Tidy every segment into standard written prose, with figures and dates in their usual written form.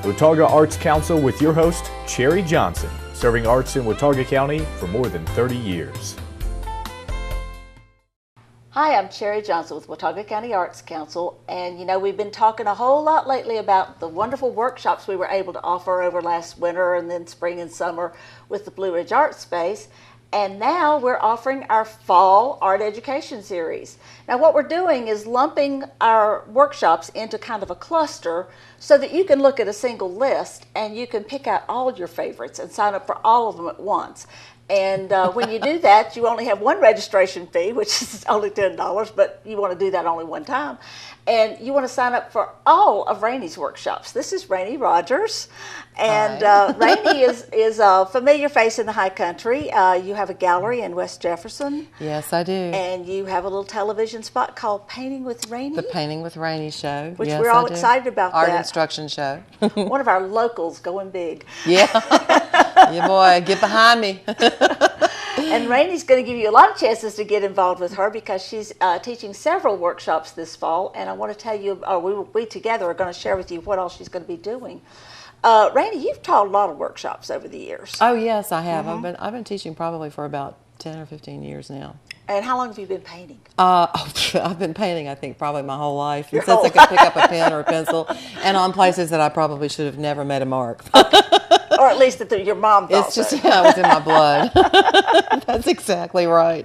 Watauga Arts Council with your host, Cherry Johnson, serving arts in Watauga County for more than 30 years. Hi, I'm Cherry Johnson with Watauga County Arts Council, and we've been talking a whole lot lately about the wonderful workshops we were able to offer over last winter and then spring and summer with the Blue Ridge Art Space. And now we're offering our fall art education series. Now what we're doing is lumping our workshops into kind of a cluster so that you can look at a single list and you can pick out all your favorites and sign up for all of them at once. And when you do that, you only have one registration fee, which is only $10, but you want to do that only one time. And you want to sign up for all of Rainey's workshops. This is Rainey Rogers. And Rainey is a familiar face in the high country. You have a gallery in West Jefferson. Yes, I do. And you have a little television spot called Painting with Rainey. The Painting with Rainey show. Which yes, we're all excited about. Art instruction show. One of our locals going big. Yeah. Yeah, boy, get behind me. And Rainey's going to give you a lot of chances to get involved with her because she's teaching several workshops this fall. And I want to tell you, we together are going to share with you what all she's going to be doing. Rainey, you've taught a lot of workshops over the years. Oh yes, I have. I've been teaching probably for about 10 or 15 years now. And how long have you been painting? I've been painting, I think, probably my whole life. Since I could pick up a pen or a pencil, and on places that I probably should have never made a mark. Or at least that your mom thought it's just, yeah, it was in my blood. That's exactly right.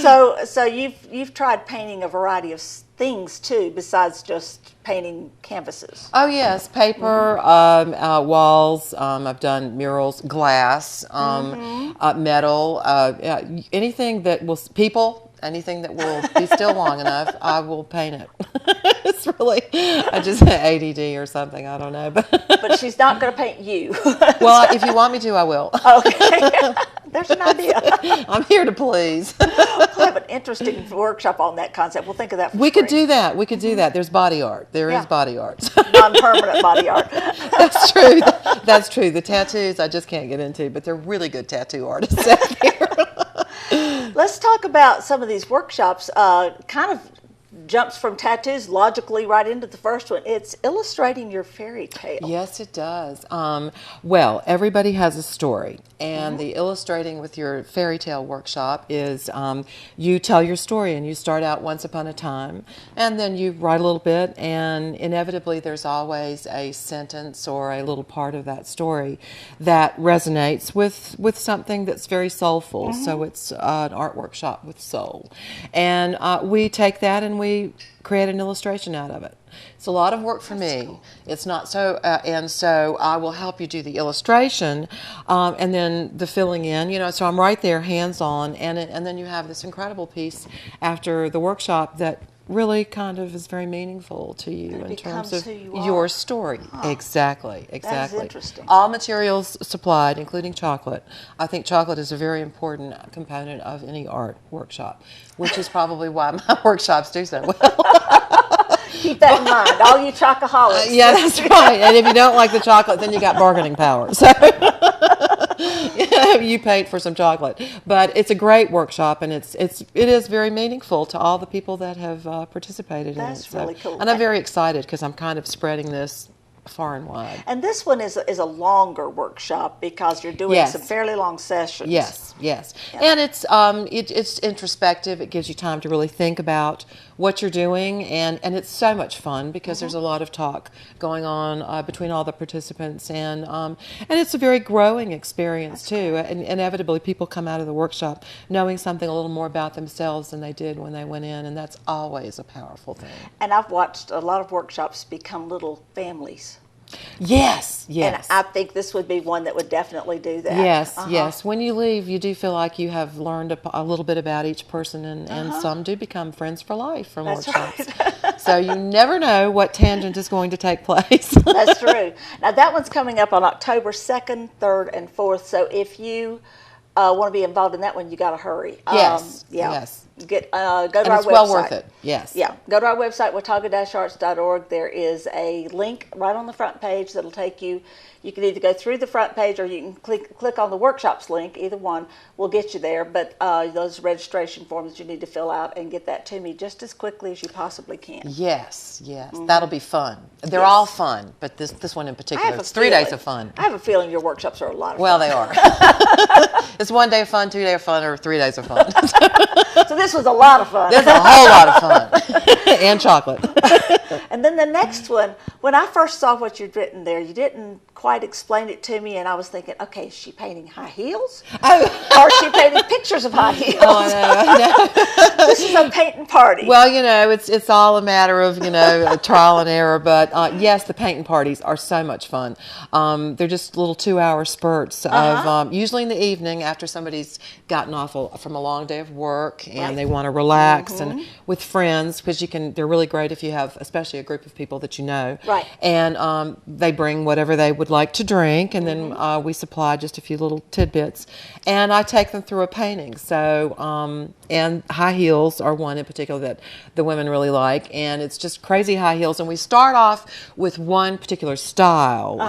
So you've tried painting a variety of things too, besides just painting canvases. Oh yes, paper, walls. I've done murals, glass, metal, anything that will anything that will be still long enough, I will paint it. It's really, I just ADD or something, I don't know. But she's not going to paint you. Well, if you want me to, I will. Okay, there's an idea. I'm here to please. We'll have an interesting workshop on that concept. We'll think of that for We spring. could do that. We could do that. There's body art. There is body art. Non-permanent body art. That's true. That's true. The tattoos I just can't get into, but they're really good tattoo artists out here. Let's talk about some of these workshops. Kind of jumps from tattoos logically right into the first one. It's illustrating your fairy tale. Yes, it does. Well, everybody has a story, and the illustrating with your fairy tale workshop is you tell your story, and you start out once upon a time, and then you write a little bit, and inevitably there's always a sentence or a little part of that story that resonates with something that's very soulful. So it's an art workshop with soul, and we take that and we create an illustration out of it. It's a lot of work for me. Cool. It's not so, and so I will help you do the illustration, and then the filling in. So I'm right there, hands-on, and then you have this incredible piece after the workshop that really kind of is very meaningful to you in terms of your story. Exactly. That is interesting. All materials supplied, including chocolate. I think chocolate is a very important component of any art workshop, which is probably why my workshops do so well. Keep that in mind, all you chocoholics. Yeah, that's right. And if you don't like the chocolate, then you got bargaining power. So you paid for some chocolate. But it's a great workshop, and it is very meaningful to all the people that have participated in it. That's really cool. And I'm very excited because I'm kind of spreading this far and wide. And this one is a longer workshop because you're doing some fairly long sessions. Yes. Yeah. And it's introspective. It gives you time to really think about what you're doing, and it's so much fun because there's a lot of talk going on between all the participants, and it's a very growing experience too. And inevitably, people come out of the workshop knowing something a little more about themselves than they did when they went in, and that's always a powerful thing. And I've watched a lot of workshops become little families. Yes. And I think this would be one that would definitely do that. Yes. When you leave, you do feel like you have learned a little bit about each person, and some do become friends for life from workshops. Right. So you never know what tangent is going to take place. That's true. Now that one's coming up on October 2nd, 3rd, and 4th. So if you want to be involved in that one, you got to hurry. Yes. Go to our And it's website. well worth it. Yes. Yeah, go to our website, watauga-arts.org. There is a link right on the front page that'll take you. You can either go through the front page or you can click on the workshops link. Either one will get you there. But those registration forms you need to fill out and get that to me just as quickly as you possibly can. Yes, that'll be fun. They're all fun, but this one in particular, it's 3 days of fun. I have a feeling your workshops are a lot of fun. Well, they are. It's 1 day of fun, 2 days of fun, or 3 days of fun. So this was a lot of fun. This is a whole lot of fun. And chocolate. And then the next one, when I first saw what you'd written there, you didn't quite explain it to me, and I was thinking, okay, is she painting high heels? Oh. Or is she painting pictures of high heels? Oh, I know. This is a painting party. Well, it's all a matter of, trial and error. But yes, the painting parties are so much fun. They're just little 2-hour spurts of usually in the evening after somebody's gotten off from a long day of work and they want to relax and with friends, because they're really great if you have especially a group of people that you know. Right. And they bring whatever they would like to drink, and then we supply just a few little tidbits, and I take them through a painting. So and high heels are one in particular that the women really like, and it's just crazy high heels. And we start off with one particular style,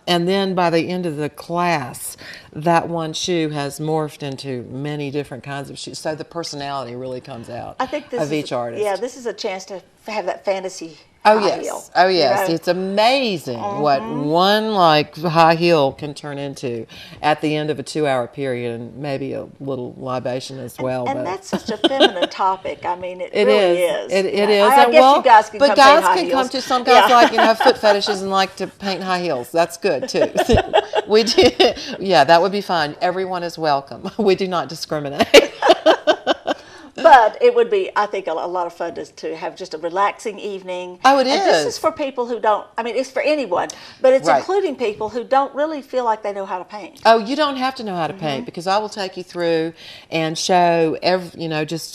and then by the end of the class, that one shoe has morphed into many different kinds of shoes. So the personality really comes out of each artist. Yeah, this is a chance to have that fantasy. Oh high yes, heel, oh yes. It's amazing what one high heel can turn into at the end of a 2-hour period, and maybe a little libation as well. And that's such a feminine topic. I mean, it really is. It is. I guess you guys can but come guys paint high can heels. come to. Some guys like have foot fetishes and like to paint high heels. That's good too. We do. Yeah, that would be fine. Everyone is welcome. We do not discriminate. But it would be, I think, a lot of fun to have just a relaxing evening. Oh, it and is. This is for people who don't, it's for anyone, but it's Right. including people who don't really feel like they know how to paint. Oh, you don't have to know how to paint, because I will take you through and show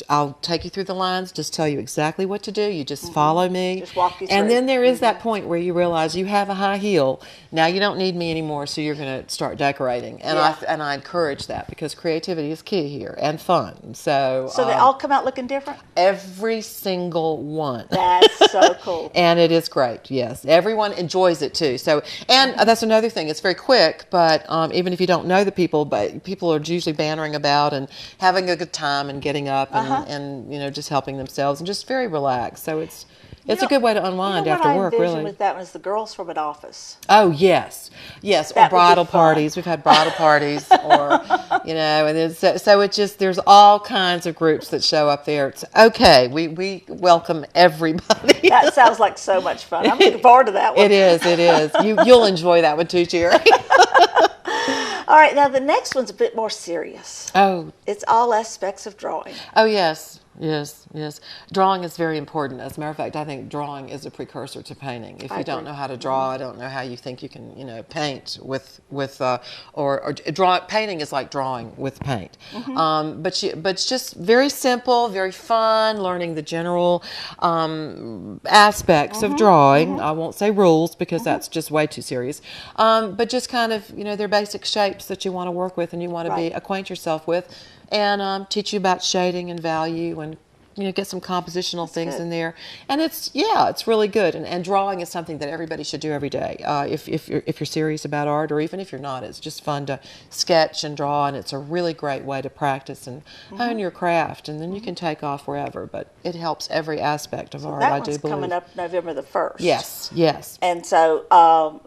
I'll take you through the lines, just tell you exactly what to do. You just follow me. Just walk you through. And then there is that point where you realize you have a high heel. Now you don't need me anymore, so you're going to start decorating. And I encourage that, because creativity is key here and fun. So they all come out looking different? Every single one. That's so cool. And it is great, yes. Everyone enjoys it too. So, and that's another thing. It's very quick, but even if you don't know the people, but people are usually bantering about and having a good time and getting up and just helping themselves and just very relaxed. So it's a good way to unwind after work, really. With that one is the girls from an office. Oh yes, or bridal parties. We've had bridal parties, or and then so it's just there's all kinds of groups that show up there. It's okay. We welcome everybody. That sounds like so much fun. I'm looking forward to that one. It is. You'll enjoy that one too, Jerry. All right, now the next one's a bit more serious. Oh, it's all aspects of drawing. Oh yes. Drawing is very important. As a matter of fact, I think drawing is a precursor to painting. If you don't know how to draw, I don't know how you think you can, paint or draw. Painting is like drawing with paint. But it's just very simple, very fun. Learning the general aspects of drawing. I won't say rules, because that's just way too serious. But just kind of, they're basic shapes that you want to work with and you want to acquaint yourself with. And teach you about shading and value, and get some compositional things in there. And it's really good. And drawing is something that everybody should do every day. If you're serious about art, or even if you're not, it's just fun to sketch and draw, and it's a really great way to practice and hone your craft. And then you can take off wherever. But it helps every aspect of art, I do believe. That one's coming up November the 1st. Yes. And so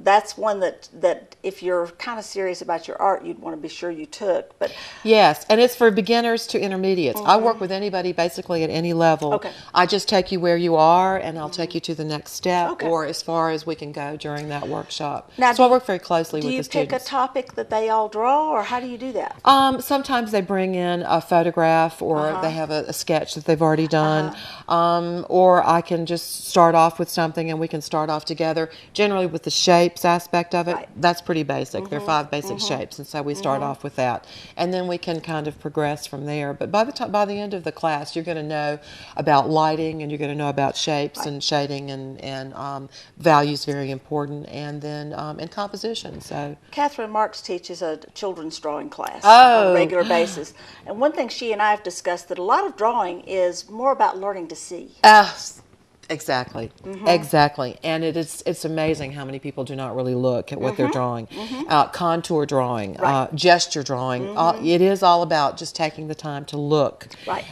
that's one that if you're kind of serious about your art, you'd want to be sure you took. But yes, and it's for beginners to intermediates. I work with anybody basically at any level. Okay. I just take you where you are, and I'll take you to the next step, or as far as we can go during that workshop. Now, so I work very closely with the students. Do you pick a topic that they all draw, or how do you do that? Sometimes they bring in a photograph, or they have a sketch that they've already done, or I can just start off with something and we can start off together, generally with the shape shapes aspect of it, Right. that's pretty basic. There are 5 basic shapes, and so we start off with that, and then we can kind of progress from there. But by the end of the class, you're going to know about lighting, and you're going to know about shapes and shading, and values, very important, and then and composition. So Catherine Marks teaches a children's drawing class on Oh. a regular basis. And one thing she and I have discussed, that a lot of drawing is more about learning to see. Exactly, exactly, and it's amazing how many people do not really look at what they're drawing. Contour drawing, gesture drawing, it is all about just taking the time to look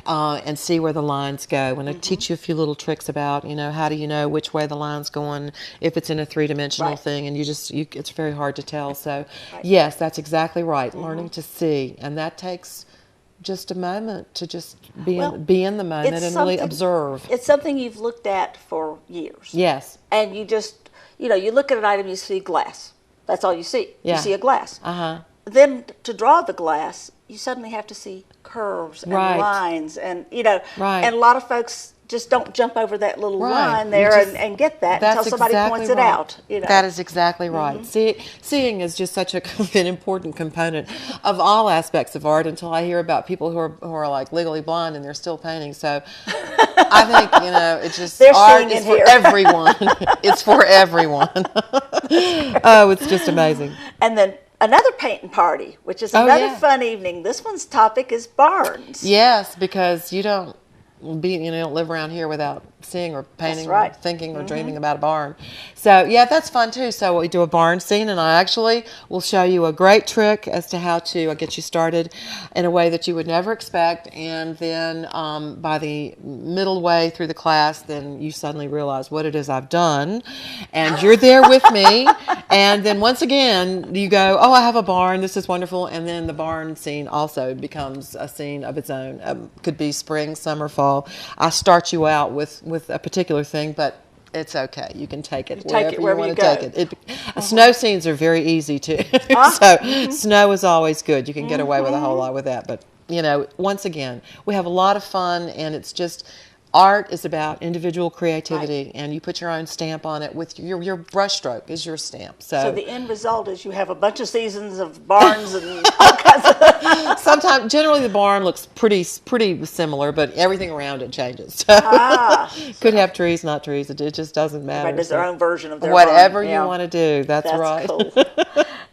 and see where the lines go. And I teach you a few little tricks about, how do you know which way the line's going if it's in a 3-dimensional thing, and it's very hard to tell. So yes, that's exactly right, learning to see, and that takes just a moment to just be in the moment and really observe. It's something you've looked at for years. Yes. And you just, you look at an item, you see glass. That's all you see. Yeah. You see a glass. Then to draw the glass, you suddenly have to see curves and lines, and and a lot of folks just don't jump over that little line there and get that until somebody points it out. That is exactly right. Seeing is just such an important component of all aspects of art, until I hear about people who are like legally blind and they're still painting. So I think it's just art is for everyone. It's for everyone. Oh, it's just amazing. And then another painting party, which is another fun evening. This one's topic is barns. Yes, because you don't live around here without seeing or painting or thinking or dreaming about a barn. So yeah, that's fun too. So we do a barn scene, and I actually will show you a great trick as to how to get you started in a way that you would never expect, and then by the middle way through the class, then you suddenly realize what it is I've done, and you're there with me, and then once again you go, oh, I have a barn, this is wonderful, and then the barn scene also becomes a scene of its own. Could be spring, summer, fall. I start you out with a particular thing, but it's okay. You can take it wherever you want to take it. Snow scenes are very easy too. So snow is always good. You can get away with a whole lot with that. But once again, we have a lot of fun, and it's just art is about individual creativity, and you put your own stamp on it with your brush stroke is your stamp. So the end result is you have a bunch of seasons of barns and all kinds of. Sometimes, generally, the barn looks pretty similar, but everything around it changes. Could have trees, not trees. It just doesn't matter. Everybody does their own version of their whatever barn. you want to do. That's right. Cool.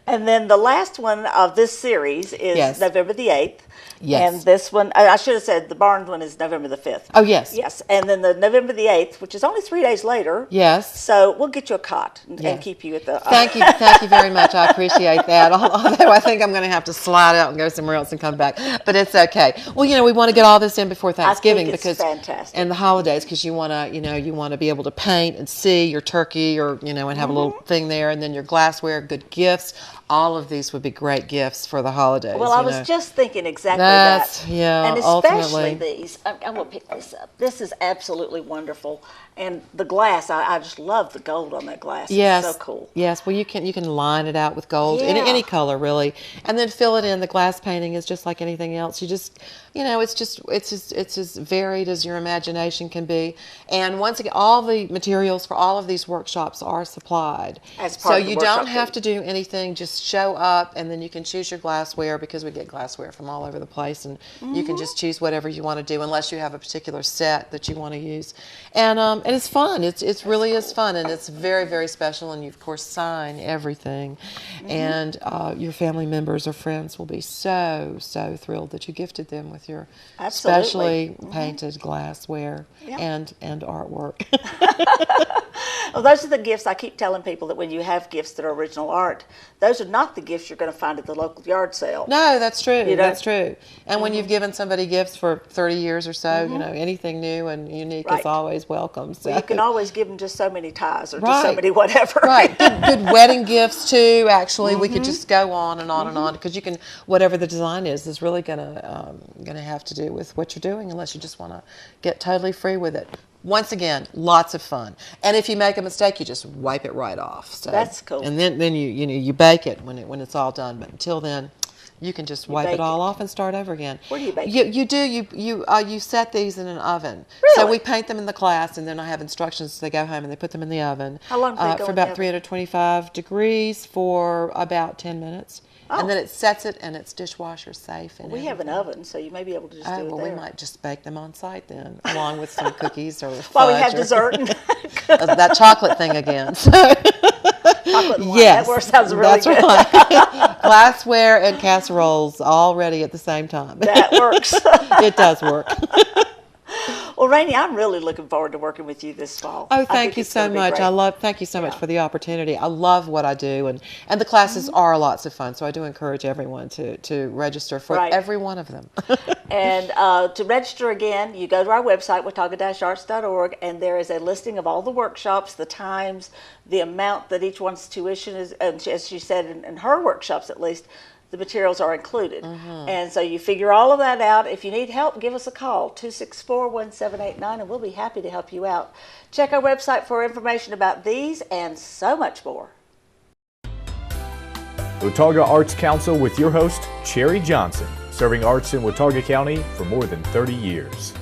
And then the last one of this series is November the 8th. Yes. And this one, I should have said the barn one is November the 5th. Oh, yes. Yes. And then the November the 8th, which is only 3 days later. Yes. So we'll get you a cot and keep you at the... Thank you very much. I appreciate that. Although I think I'm going to have to slide out and go somewhere else and come back. But it's okay. Well, we want to get all this in before Thanksgiving. I think it's fantastic. And the holidays, because you want to be able to paint and see your turkey, or, and have a little thing there, and then your glassware, good gifts. All of these would be great gifts for the holidays. Well, I was just thinking exactly that. Yeah, and especially ultimately. these. I'm going to pick this up. This is absolutely wonderful. And the glass, I just love the gold on that glass. Yes. It's so cool. Yes, well, you can line it out with gold, any color really, and then fill it in. The glass painting is just like anything else. You just, it's as varied as your imagination can be. And once again, all the materials for all of these workshops are supplied. As part of the you workshop don't have to do anything. Just show up, and then you can choose your glassware, because we get glassware from all over the place, and you can just choose whatever you want to do, unless you have a particular set that you want to use. And it's fun. It really is fun, and it's very, very special. And you, of course, sign everything, and your family members or friends will be so thrilled that you gifted them with your specially painted glassware and artwork. Well, those are the gifts. I keep telling people that when you have gifts that are original art, those are not the gifts you're going to find at the local yard sale. No, that's true. That's true. And when you've given somebody gifts for 30 years or so, anything new and unique is always welcome. So you can always give them just so many ties or just so many whatever. Right. Good wedding gifts too. Actually, we could just go on and on and on, because you can, whatever the design is really gonna have to do with what you're doing, unless you just want to get totally free with it. Once again, lots of fun. And if you make a mistake, you just wipe it right off. So that's cool. And then you bake it when it's all done. But until then, You can just wipe it all off and start over again. Where do you bake it? You set these in an oven. Really? So we paint them in the class, and then I have instructions. They go home and they put them in the oven. How long do they go for in the about oven? 325 degrees for about 10 minutes. Oh. And then it sets it, and it's dishwasher safe. And We have an oven, so you may be able to just do it well, there. we might just bake them on site then, along with some cookies or While we fudge have or- dessert. that chocolate thing again. So, Chocolate and wine. yes, That sounds really that's good. right. Glassware and casseroles all ready at the same time. That works. It does work. Well, Rainey, I'm really looking forward to working with you this fall. Oh, I thank think you it's gonna so be much. great. Thank you so much Yeah. for the opportunity. I love what I do, and the classes are lots of fun. So I do encourage everyone to register for Right. every one of them. And to register again, you go to our website, watauga-arts.org, and there is a listing of all the workshops, the times, the amount that each one's tuition is, and as she said, in her workshops at least, the materials are included. And so you figure all of that out. If you need help, give us a call, 264-1789, and we'll be happy to help you out. Check our website for information about these and so much more. Watauga Arts Council with your host, Cherry Johnson, serving arts in Watauga County for more than 30 years.